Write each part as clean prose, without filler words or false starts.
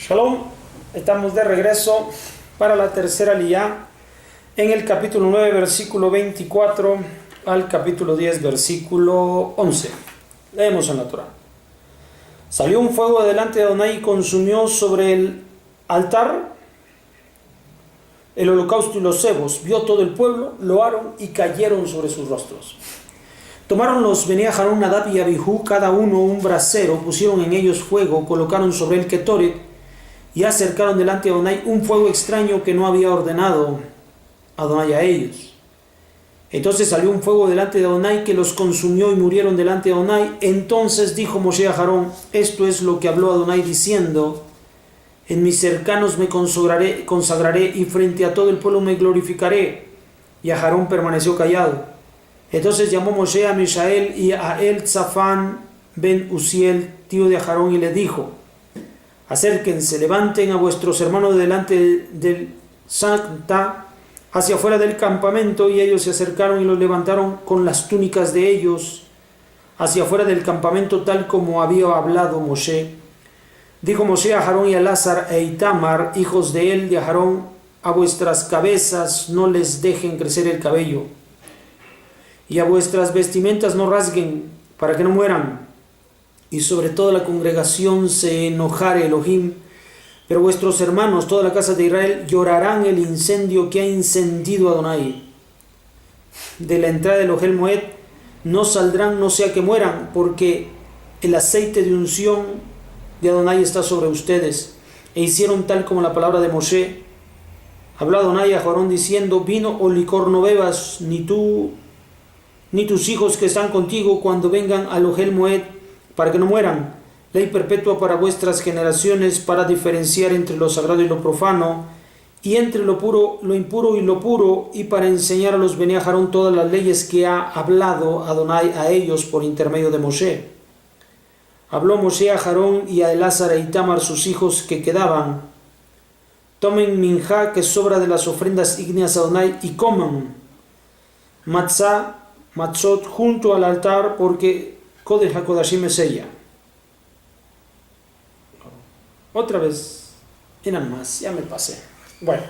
Shalom, estamos de regreso para la tercera aliyá en el capítulo 9, versículo 24 al capítulo 10, versículo 11. Leemos en la Torah. Salió un fuego delante de Adonai y consumió sobre el altar el holocausto y los cebos. Vio todo el pueblo, loaron y cayeron sobre sus rostros. Tomaron los Bnei Aharón, Nadab y Abihu, cada uno un brasero, pusieron en ellos fuego, colocaron sobre él Ketoret y acercaron delante de Adonai un fuego extraño que no había ordenado Adonai a ellos. Entonces salió un fuego delante de Adonai que los consumió y murieron delante de Adonai. Entonces dijo Moshe a Aarón: esto es lo que habló Adonai diciendo: en mis cercanos me consagraré y frente a todo el pueblo me glorificaré. Y Aarón permaneció callado. Entonces llamó Moshe a Mishael y a Elzafán ben Uziel, tío de Aarón, y le dijo: acérquense, levanten a vuestros hermanos delante del Sancta, hacia afuera del campamento. Y ellos se acercaron y los levantaron con las túnicas de ellos hacia afuera del campamento, tal como había hablado Moshe. Dijo Moshe a Aarón y a Elazar e Itamar, hijos de él, de Aarón: a vuestras cabezas no les dejen crecer el cabello, y a vuestras vestimentas no rasguen, para que no mueran. Y sobre toda la congregación se enojare Elohim, pero vuestros hermanos, toda la casa de Israel, llorarán el incendio que ha encendido Adonai. De la entrada del Ohel Moed no saldrán, no sea que mueran, porque el aceite de unción de Adonai está sobre ustedes. E hicieron tal como la palabra de Moshe. Habló Adonai a Aarón diciendo: vino o licor no bebas, ni tú ni tus hijos que están contigo, cuando vengan al Ohel Moed, para que no mueran. Ley perpetua para vuestras generaciones, para diferenciar entre lo sagrado y lo profano, y entre lo puro, lo impuro y lo puro, y para enseñar a los Bnei Aharón todas las leyes que ha hablado Adonai a ellos por intermedio de Moshe. Habló Moshe a Aarón y a Elazar e Itamar, sus hijos que quedaban: tomen minjá que sobra de las ofrendas ígneas a Adonai y coman matzot junto al altar, porque Kodesh HaKodashim es ella. Otra vez, eran más, ya me pasé. Bueno,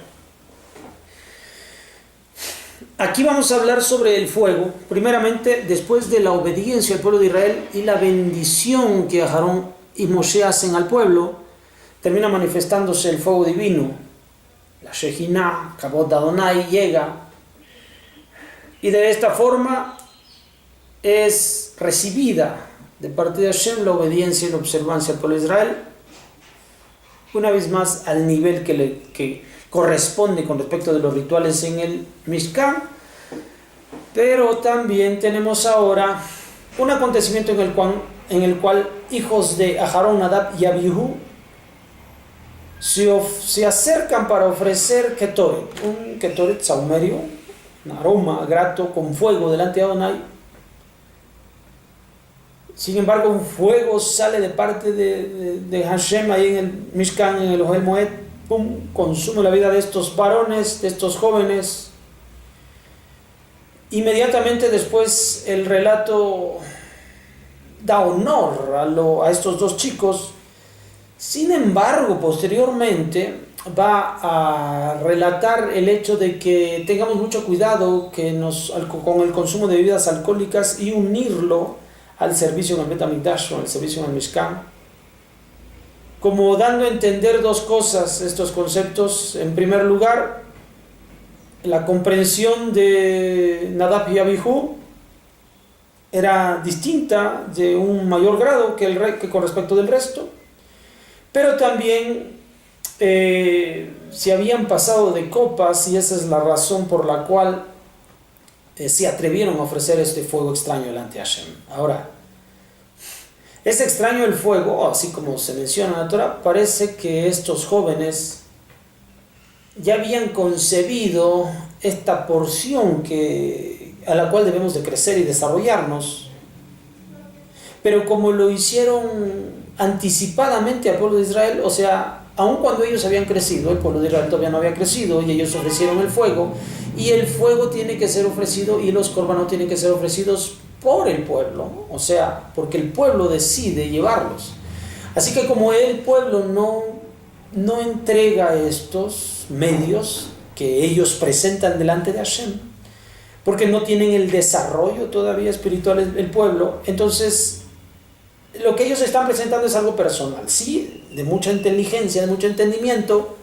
aquí vamos a hablar sobre el fuego. Primeramente, después de la obediencia al pueblo de Israel y la bendición que Aarón y Moshe hacen al pueblo, termina manifestándose el fuego divino. La Shejinah, Kabod Adonai, llega, y de esta forma es recibida de parte de Hashem la obediencia y la observancia al pueblo de Israel, una vez más al nivel que corresponde con respecto de los rituales en el Mishkan. Pero también tenemos ahora un acontecimiento en el cual hijos de Aharón, Nadab y Abihu se acercan para ofrecer Ketoret, un Ketoret saumerio, un aroma grato con fuego delante de Adonai. Sin embargo, un fuego sale de parte de Hashem ahí en el Mishkan, en el Ohel Moed, consume la vida de estos varones, de estos jóvenes. Inmediatamente después el relato da honor a estos dos chicos. Sin embargo, posteriormente va a relatar el hecho de que tengamos mucho cuidado con el consumo de bebidas alcohólicas y unirlo al servicio en el Bet HaMikdash, al servicio en el Mishkan, como dando a entender dos cosas estos conceptos. En primer lugar, la comprensión de Nadab y Abihu era distinta, de un mayor grado que con respecto del resto, pero también se habían pasado de copas, y esa es la razón por la cual se atrevieron a ofrecer este fuego extraño delante de Hashem. Ahora, es extraño el fuego, así como se menciona en la Torah. Parece que estos jóvenes ya habían concebido esta porción a la cual debemos de crecer y desarrollarnos, pero como lo hicieron anticipadamente al pueblo de Israel, o sea, aun cuando ellos habían crecido, el pueblo de Israel todavía no había crecido, y ellos ofrecieron el fuego, y el fuego tiene que ser ofrecido, y los corbanos tienen que ser ofrecidos por el pueblo, o sea, porque el pueblo decide llevarlos. Así que como el pueblo no no entrega estos medios que ellos presentan delante de Hashem, porque no tienen el desarrollo todavía espiritual del pueblo. Entonces, lo que ellos están presentando es algo personal, sí, de mucha inteligencia, de mucho entendimiento.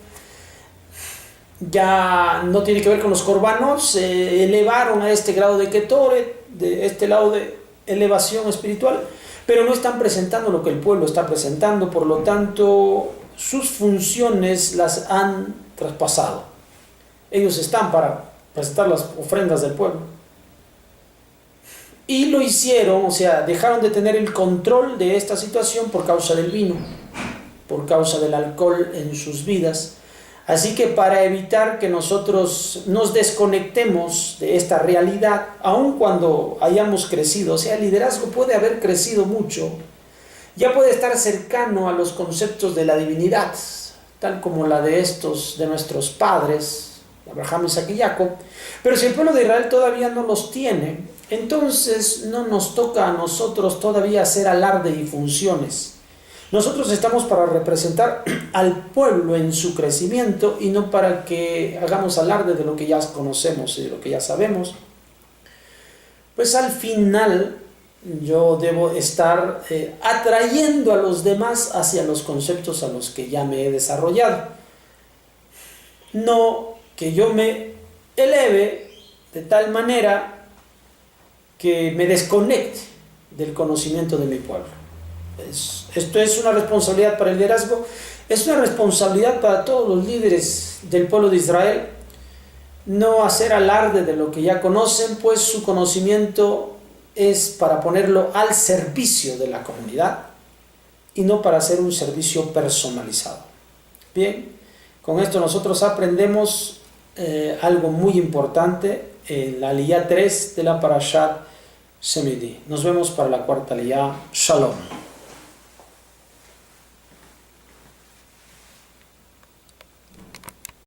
Ya no tiene que ver con los corbanos, se elevaron a este grado de Ketoret, de este lado de elevación espiritual, pero no están presentando lo que el pueblo está presentando, por lo tanto, sus funciones las han traspasado. Ellos están para presentar las ofrendas del pueblo. Y lo hicieron, o sea, dejaron de tener el control de esta situación por causa del vino, por causa del alcohol en sus vidas. Así que para evitar que nosotros nos desconectemos de esta realidad, aun cuando hayamos crecido, o sea, el liderazgo puede haber crecido mucho, ya puede estar cercano a los conceptos de la divinidad, tal como la de nuestros padres, Abraham, Isaac y Jacob, pero si el pueblo de Israel todavía no los tiene, entonces no nos toca a nosotros todavía hacer alarde y funciones. Nosotros estamos para representar al pueblo en su crecimiento y no para que hagamos alarde de lo que ya conocemos y de lo que ya sabemos. Pues al final yo debo estar atrayendo a los demás hacia los conceptos a los que ya me he desarrollado. No que yo me eleve de tal manera que me desconecte del conocimiento de mi pueblo. Esto es una responsabilidad para el liderazgo, es una responsabilidad para todos los líderes del pueblo de Israel, no hacer alarde de lo que ya conocen, pues su conocimiento es para ponerlo al servicio de la comunidad y no para hacer un servicio personalizado. Bien, con esto nosotros aprendemos algo muy importante en la aliyá 3 de la Parashat Shemidi. Nos vemos para la cuarta aliyá. Shalom.